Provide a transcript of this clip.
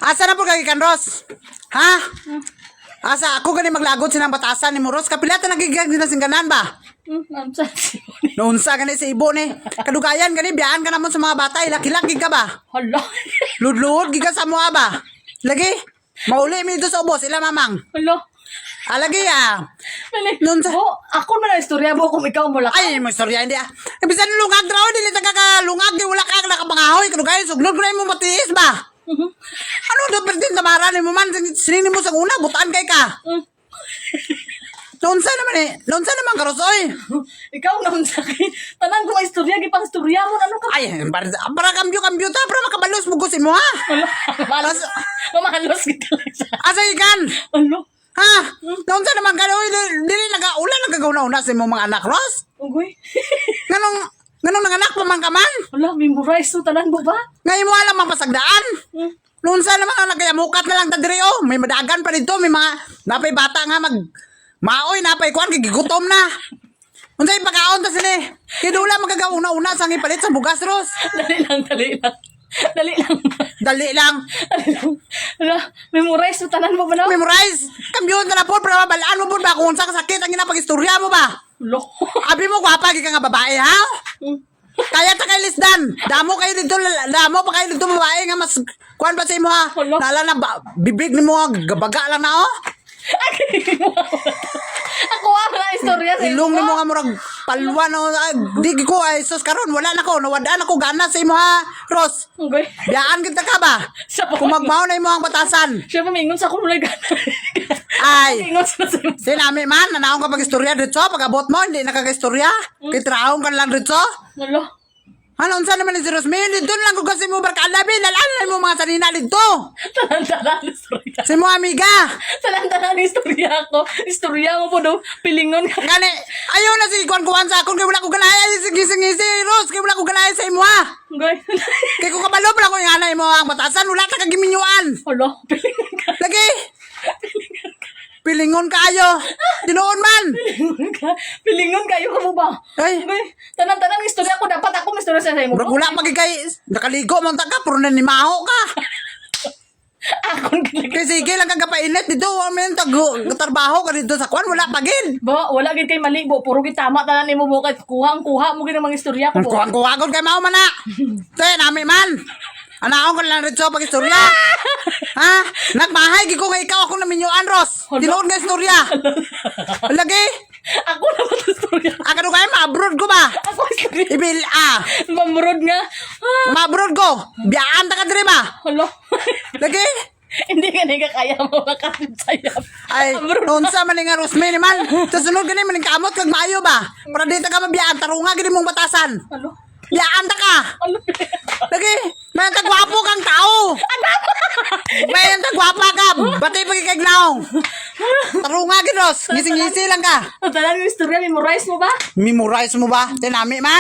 Asa na po kay Ros? Ha? Asa ako gani maglagot sinang batasan ni Moros kapilata nagigag nila singganan ba? Noonsa gani sa ibo ni. Kadugayan gani biyaan ka namon sa mga bata ilaki-laki ka ba? Hala. Ludlud giga sa mua ba? Lagi. Mauli mi dito sa ubos ila mamang. Hala. Alagi Balik. Noonsa. Ako na lang istorya mo kung ikaw mo lang. Ay, may storya hindi Bisan lungag draw dili taga ka lungag di wala ka nakapangahoy kadugayan suglod ko na mo matiis ba? Ano do perdin tamara ni mo man sinini mo sa una butaan kay ka. Noonsa naman karosoy. Ikaw naman sa akin. Tanan ko ang istorya, gipang istorya mo. Ano ka? Ay, para kambyo ta para makabalos mo gusin mo ha. Malos. Mamahalos kita lang sa... Asa ikan? Ano? Ha? Noonsa naman ka dili nagaulan nagagauna sa imong mga anak Ros? Ugoy. Ganong nanganak pa man ka man? Wala, memorize to. Tanan mo ba? Ngayon mo alam ang pasagdaan? Noonsa naman ang nagayamukat na lang tadiri oh. May madagan pa dito, may mga napay bata nga maoy napay kuan gigutom na. Unsay pagkaon ta sila? Kidula magagauna-una sang ipalit sa bugas Ros. Dali lang. Dali lang. Wala, memorize to. Tanan mo ba na? Memorize. Kambyon na po para mabalaan mo po ba kung unsa ka sakit ang ginapag-istorya mo ba? Lo. Abi mo gwapa gi ka nga babae ha? Kaya ta kay Lisdan. Damo pa kayo dito babae nga mas kuan ba sa imo ha? Hala. Nala na bibig nimo gabaga lang na oh. Ako ang na istorya sa Ilong nimo nga murag palwa no di ko ay sus karon wala na ko nawadaan ako gana sa imo ha Ros. Ugoy. Biyaan kita ka ba? Siya pa. Kung magmao na imo ang batasan. Siya pa mingon sa kulay gana. Ay. Mingon sa iyo. Sinami man nanaong ka pag-istorya dito pag abot mo hindi nakaka-istorya. Kitraong ka lang dito. Wala. Ano unsa naman ni si Rosmel dito lang ko kasi mo barkalabi lalan mo mga sanina dito. Tanan istorya. Si mo amiga. Tanan istorya ko. Istorya mo po do. Pilingon ka. Gani ayaw na si kuan sa akon kay wala ko ganaya sige Ros kay wala ko ganaya sa imo ha. Ugoy. Kay ko kabalo pala ko yung anay mo ang batasan wala ta kagiminyuan. Wala. Pilingon ka. Lagi. Pilingon kaayo. Tinuon man. Pilingon kayo ka mo ba? Ay. Ugoy. Tanan istorya ko. Dapat ako istorya sa iyo. Murag wala magigay nakaligo man ta ka puro na nimaho ka. Akon Kay sige lang kang kapainit dito amen trabaho ka dito sa kwan wala pagin. ba, wala gid kay mali bo. Puro gid tama tanan nimo mo kay kuha mo gid ang mga istorya ko. Kuha kay mao man na. Te nami man. Anaon ko lang rito pag istorya. Ha? Nagmahay gi ko nga ikaw ako naminyuan Ros. Tinuod nga istorya. Lagi. Ako na ba istorya? Akado kay ma-abroad ko ba? Ako istorya. Ibil Mamurod nga. ma-abroad ko. Biyaan ta ka diri ba? Hello. Lagi. Hindi ka na kaya mo makatid sayap. Ay, unsa man nga Rosmel man. Sa sunod gani man kamot kag maayo ba? Para dito ka mabiyaan tarunga gini mong batasan. Hello. Biyaan ta ka. Hello. Lagi. May tagwapo kang tao. May tagwapa ka. Batay pag ikagnaong. Tarunga gid Ros. Ngisi-ngisi lang ka. Tanan yung istorya memorize mo ba? Memorize mo ba? Tinami man.